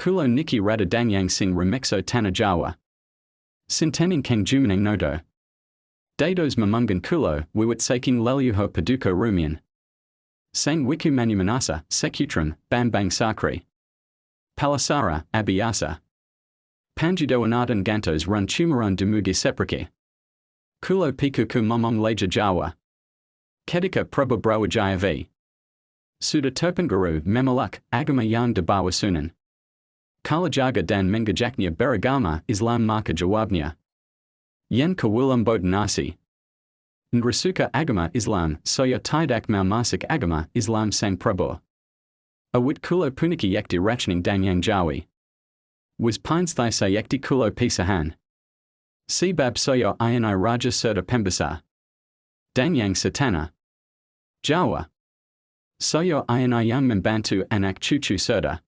Kulo niki Ratu Danghyang sing rumekso Tanah Jawa. Sinten ingkang jumeneng noto. Dados momongan Kulo, wiwit saking leluhur paduko rumiyin. Sang Wiku Manumanasa, Sekutrem, Bambang Sakri. Palasara, Abiyasa. Pandudewanata gantos run tumaron dumugi sepraki. Kulo piku ku momong laja Jawa. Ketika Prabu Brawijaya V. Suda Terpengaru memaluk, agama yang dibawa Sunan Kalijaga dan mengajaknya beragama Islam maka jawabnya. Yen kawulam nasi. Ngrasuka agama Islam soya tidak mau masuk agama Islam Sang Prabu. Awit Kulo puniki yakti Ratuning Danghyang Jawi. Was pines thisa yakti Kulo pisahan. Sebab soya ini raja serta pembesar. Danghyang se-Tanah Jawa. Soya ini yang membantu anak cucu serta